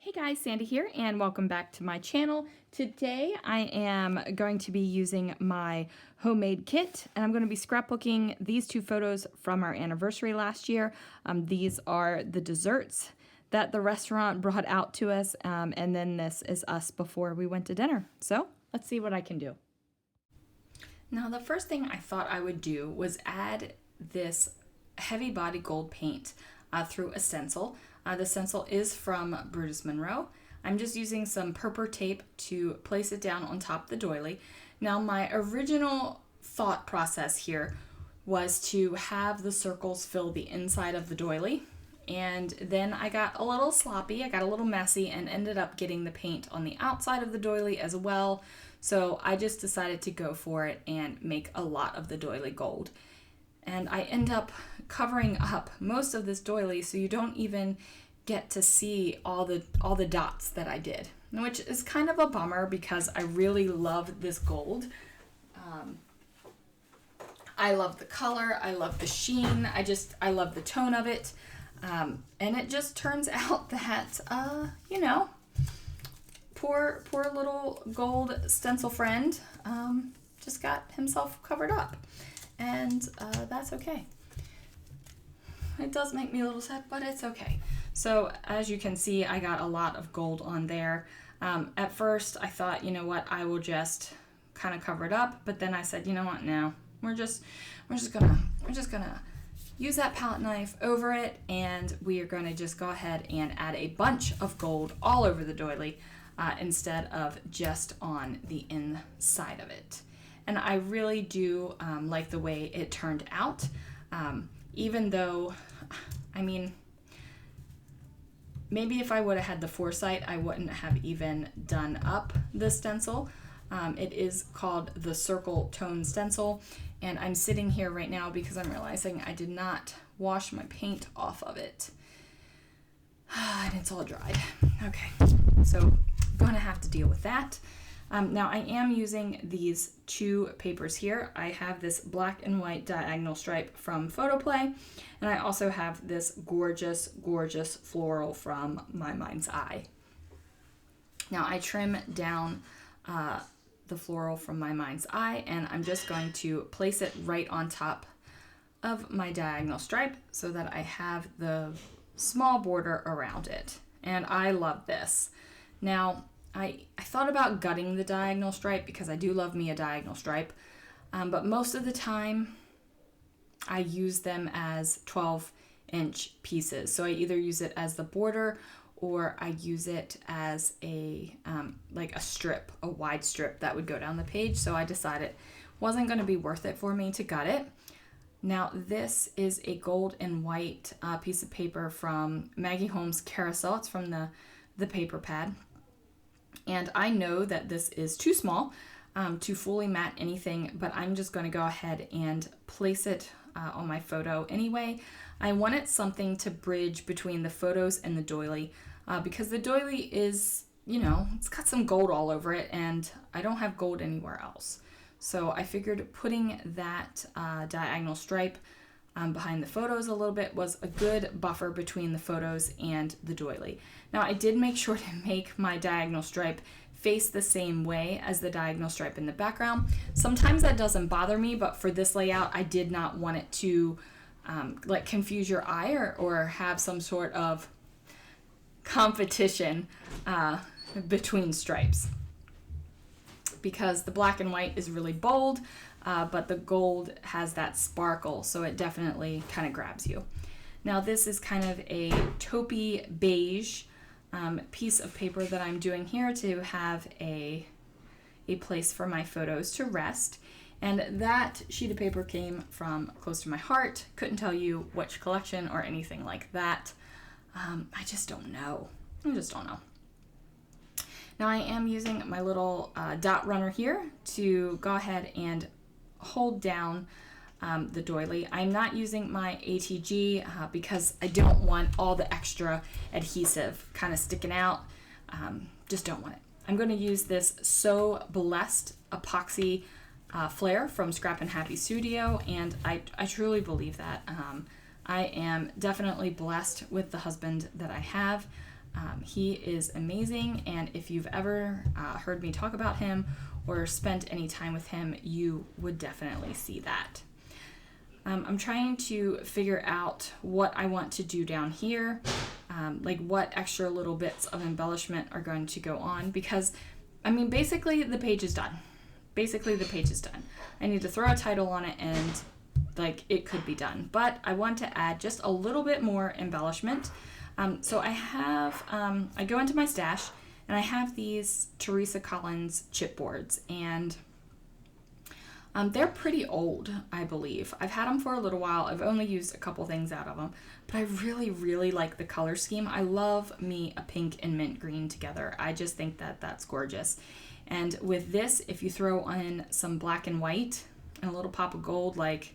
Hey guys, Sandy here and welcome back to my channel. Today I am going to be using my homemade kit and I'm going to be scrapbooking these two photos from our anniversary last year. These are the desserts that the restaurant brought out to us, and then this is us before we went to dinner. So let's see what I can do. Now the first thing I thought I would do was add this heavy body gold paint through a stencil. The stencil is from Brutus Monroe. I'm just using some purple tape to place it down on top of the doily. Now my original thought process here was to have the circles fill the inside of the doily, and then I got a little sloppy, I got a little messy and ended up getting the paint on the outside of the doily as well. So I just decided to go for it and make a lot of the doily gold. And I end up covering up most of this doily so you don't even get to see all the dots that I did, which is kind of a bummer because I really love this gold. I love the color, I love the sheen, I love the tone of it, and it just turns out that poor little gold stencil friend just got himself covered up. And that's okay. It does make me a little sad, but it's okay. So as you can see, I got a lot of gold on there. At first, I thought, you know what, I will just kind of cover it up. But then I said, you know what, no, we're just gonna use that palette knife over it, and we are gonna just go ahead and add a bunch of gold all over the doily instead of just on the inside of it. And I really do like the way it turned out, even though, I mean, maybe if I would have had the foresight, I wouldn't have even done up the stencil. It is called the Circle Tone Stencil, and I'm sitting here right now because I'm realizing I did not wash my paint off of it. And it's all dried. Okay, so going to have to deal with that. Now I am using these two papers here. I have this black and white diagonal stripe from Photoplay, and I also have this gorgeous, gorgeous floral from My Mind's Eye. Now I trim down the floral from My Mind's Eye, and I'm just going to place it right on top of my diagonal stripe so that I have the small border around it. And I love this. Now, I thought about gutting the diagonal stripe because I do love me a diagonal stripe, but most of the time I use them as 12-inch pieces. So I either use it as the border or I use it as a like a strip, a wide strip that would go down the page. So I decided it wasn't going to be worth it for me to gut it. Now this is a gold and white piece of paper from Maggie Holmes Carousel. It's from the paper pad. And I know that this is too small to fully matte anything, but I'm just going to go ahead and place it on my photo anyway. I wanted something to bridge between the photos and the doily because the doily is, it's got some gold all over it and I don't have gold anywhere else. So I figured putting that diagonal stripe behind the photos a little bit was a good buffer between the photos and the doily. Now I did make sure to make my diagonal stripe face the same way as the diagonal stripe in the background. Sometimes that doesn't bother me, but for this layout I did not want it to like confuse your eye or have some sort of competition between stripes, because the black and white is really bold, but the gold has that sparkle, so it definitely kind of grabs you. Now this is kind of a taupey beige piece of paper that I'm doing here to have a place for my photos to rest. And that sheet of paper came from close to my heart. Couldn't tell you which collection or anything like that. I just don't know. Now I am using my little dot runner here to go ahead and hold down the doily. I'm not using my ATG because I don't want all the extra adhesive kind of sticking out. Just don't want it. I'm going to use this So Blessed epoxy flare from Scrap and Happy Studio, and I truly believe that. I am definitely blessed with the husband that I have. He is amazing, and if you've ever heard me talk about him or spent any time with him, you would definitely see that. I'm trying to figure out what I want to do down here, like what extra little bits of embellishment are going to go on, because I mean basically the page is done. I need to throw a title on it and like it could be done, but I want to add just a little bit more embellishment. So I have, I go into my stash and I have these Teresa Collins chipboards, and they're pretty old, I believe. I've had them for a little while. I've only used a couple things out of them, but I really, really like the color scheme. I love me a pink and mint green together. I just think that that's gorgeous. And with this, if you throw in some black and white and a little pop of gold, like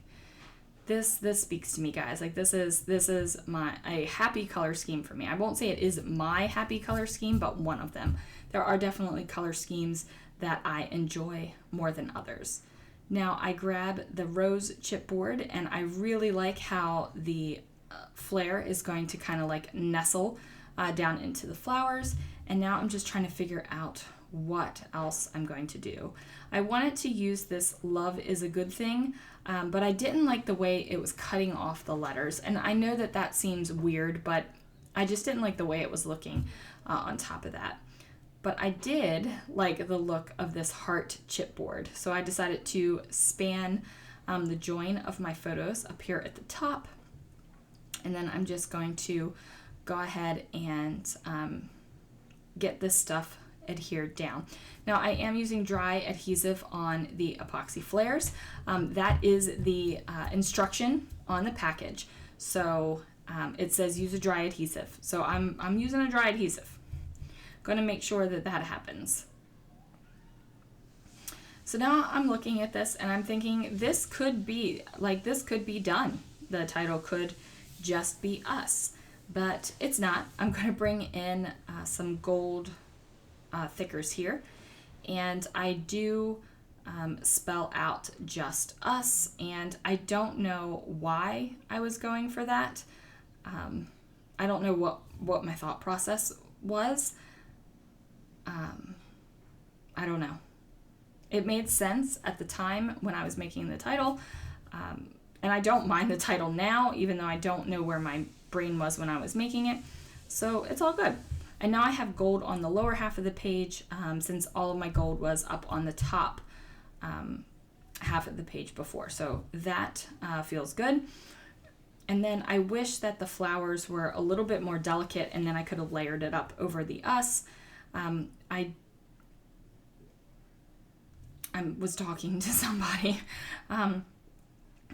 this speaks to me, guys. Like this is a happy color scheme for me. I won't say it is my happy color scheme, but one of them. There are definitely color schemes that I enjoy more than others. Now I grab the rose chipboard, and I really like how the flare is going to kind of like nestle down into the flowers. And now I'm just trying to figure out what else I'm going to do. I wanted to use this love is a good thing, but I didn't like the way it was cutting off the letters. And I know that that seems weird, but I just didn't like the way it was looking on top of that. But I did like the look of this heart chipboard. So I decided to span the join of my photos up here at the top. And then I'm just going to go ahead and get this stuff adhered down. Now I am using dry adhesive on the epoxy flares. That is the instruction on the package. So it says use a dry adhesive. So I'm using a dry adhesive. Going to make sure that that happens. So now I'm looking at this and I'm thinking this could be done. The title could just be us, but it's not. I'm going to bring in some gold thickers here, and I do spell out just us, and I don't know why I was going for that. I don't know what my thought process was. I don't know. It made sense at the time when I was making the title, and I don't mind the title now, even though I don't know where my brain was when I was making it. So it's all good. And now I have gold on the lower half of the page, since all of my gold was up on the top half of the page before. So that feels good. And then I wish that the flowers were a little bit more delicate, and then I could have layered it up over the us. I was talking to somebody.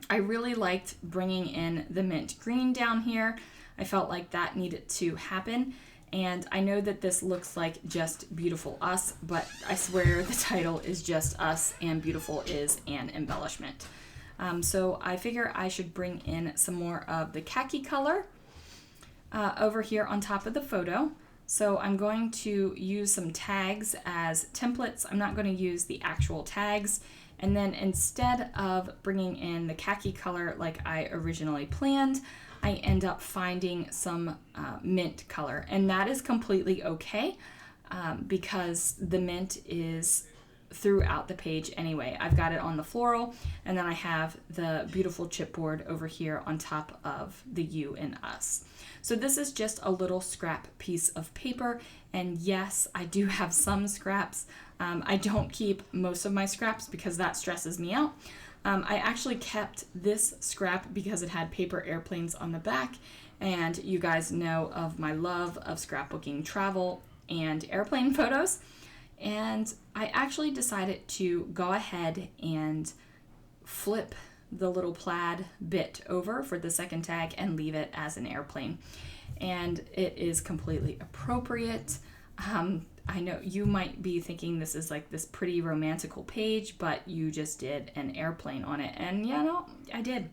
I really liked bringing in the mint green down here. I felt like that needed to happen. And I know that this looks like just Beautiful Us, but I swear the title is just us and Beautiful is an embellishment. So I figure I should bring in some more of the khaki color over here on top of the photo. So I'm going to use some tags as templates. I'm not going to use the actual tags. And then instead of bringing in the khaki color like I originally planned, I end up finding some mint color. And that is completely okay because the mint is throughout the page anyway. I've got it on the floral, and then I have the beautiful chipboard over here on top of the you and us. So this is just a little scrap piece of paper, and yes, I do have some scraps. I don't keep most of my scraps because that stresses me out. I actually kept this scrap because it had paper airplanes on the back, and you guys know of my love of scrapbooking travel and airplane photos. And I actually decided to go ahead and flip the little plaid bit over for the second tag and leave it as an airplane. And it is completely appropriate. I know you might be thinking this is like this pretty romantical page, but you just did an airplane on it. And yeah, no, I did.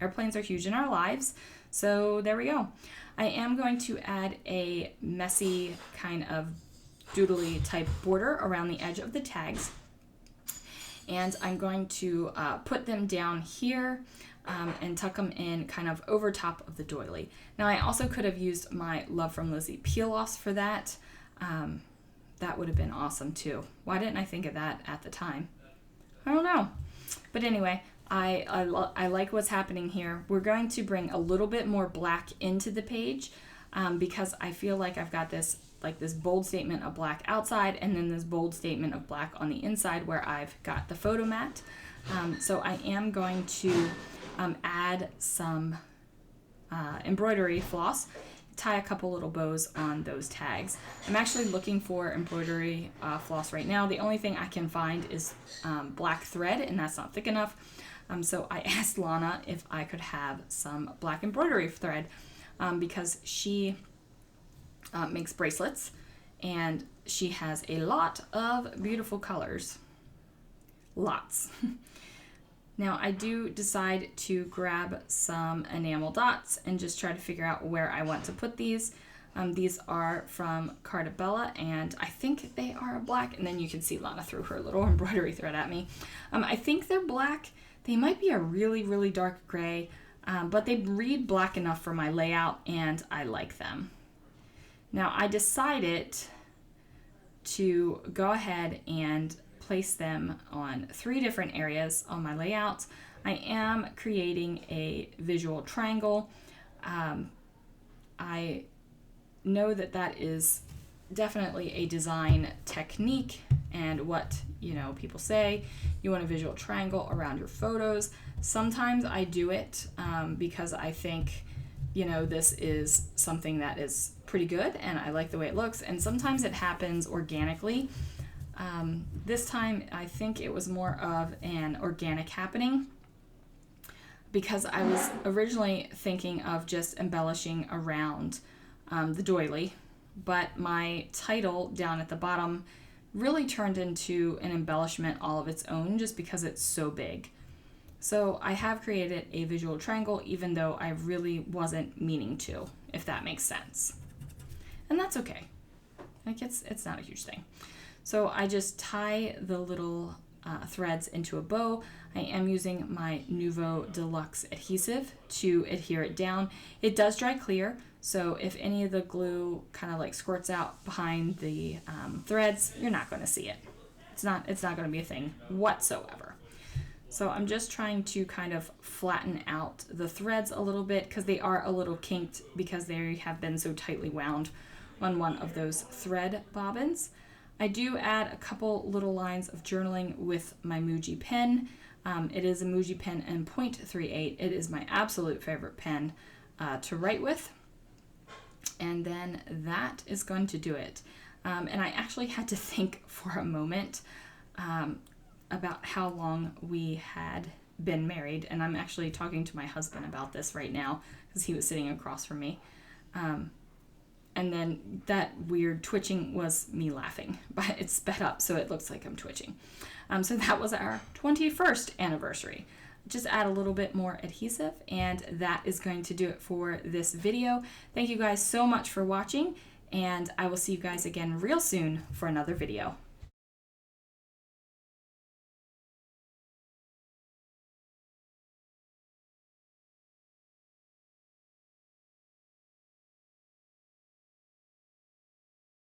Airplanes are huge in our lives. So there we go. I am going to add a messy kind of doodly type border around the edge of the tags, and I'm going to put them down here. and tuck them in kind of over top of the doily. Now I also could have used my Love from Lizzie peel-offs for that. That would have been awesome too. Why didn't I think of that at the time? I don't know. But anyway, I like what's happening here. We're going to bring a little bit more black into the page because I feel like I've got this bold statement of black outside and then this bold statement of black on the inside where I've got the photo mat. So I am going to add some embroidery floss, tie a couple little bows on those tags. I'm actually looking for embroidery floss right now. The only thing I can find is black thread, and that's not thick enough. So I asked Lana if I could have some black embroidery thread because she makes bracelets and she has a lot of beautiful colors. Lots. Now I do decide to grab some enamel dots and just try to figure out where I want to put these. These are from Cartabella and I think they are black, and then you can see Lana threw her little embroidery thread at me. I think they're black. They might be a really, really dark gray, but they read black enough for my layout and I like them. Now I decided to go ahead and place them on 3 different areas on my layout. I am creating a visual triangle. I know that that is definitely a design technique and what people say. You want a visual triangle around your photos. Sometimes I do it because I think this is something that is pretty good and I like the way it looks, and sometimes it happens organically. This time I think it was more of an organic happening because I was originally thinking of just embellishing around the doily, but my title down at the bottom really turned into an embellishment all of its own just because it's so big. So I have created a visual triangle even though I really wasn't meaning to, if that makes sense. And that's okay. It's not a huge thing. So I just tie the little threads into a bow. I am using my Nuvo Deluxe adhesive to adhere it down. It does dry clear, so if any of the glue kind of like squirts out behind the threads, you're not going to see it. It's not going to be a thing whatsoever. So I'm just trying to kind of flatten out the threads a little bit because they are a little kinked because they have been so tightly wound on one of those thread bobbins. I do add a couple little lines of journaling with my Muji pen. It is a Muji pen in .38. It is my absolute favorite pen to write with. And then that is going to do it. And I actually had to think for a moment about how long we had been married. And I'm actually talking to my husband about this right now because he was sitting across from me. And then that weird twitching was me laughing, but it's sped up so it looks like I'm twitching. So that was our 21st anniversary. Just add a little bit more adhesive and that is going to do it for this video. Thank you guys so much for watching, and I will see you guys again real soon for another video.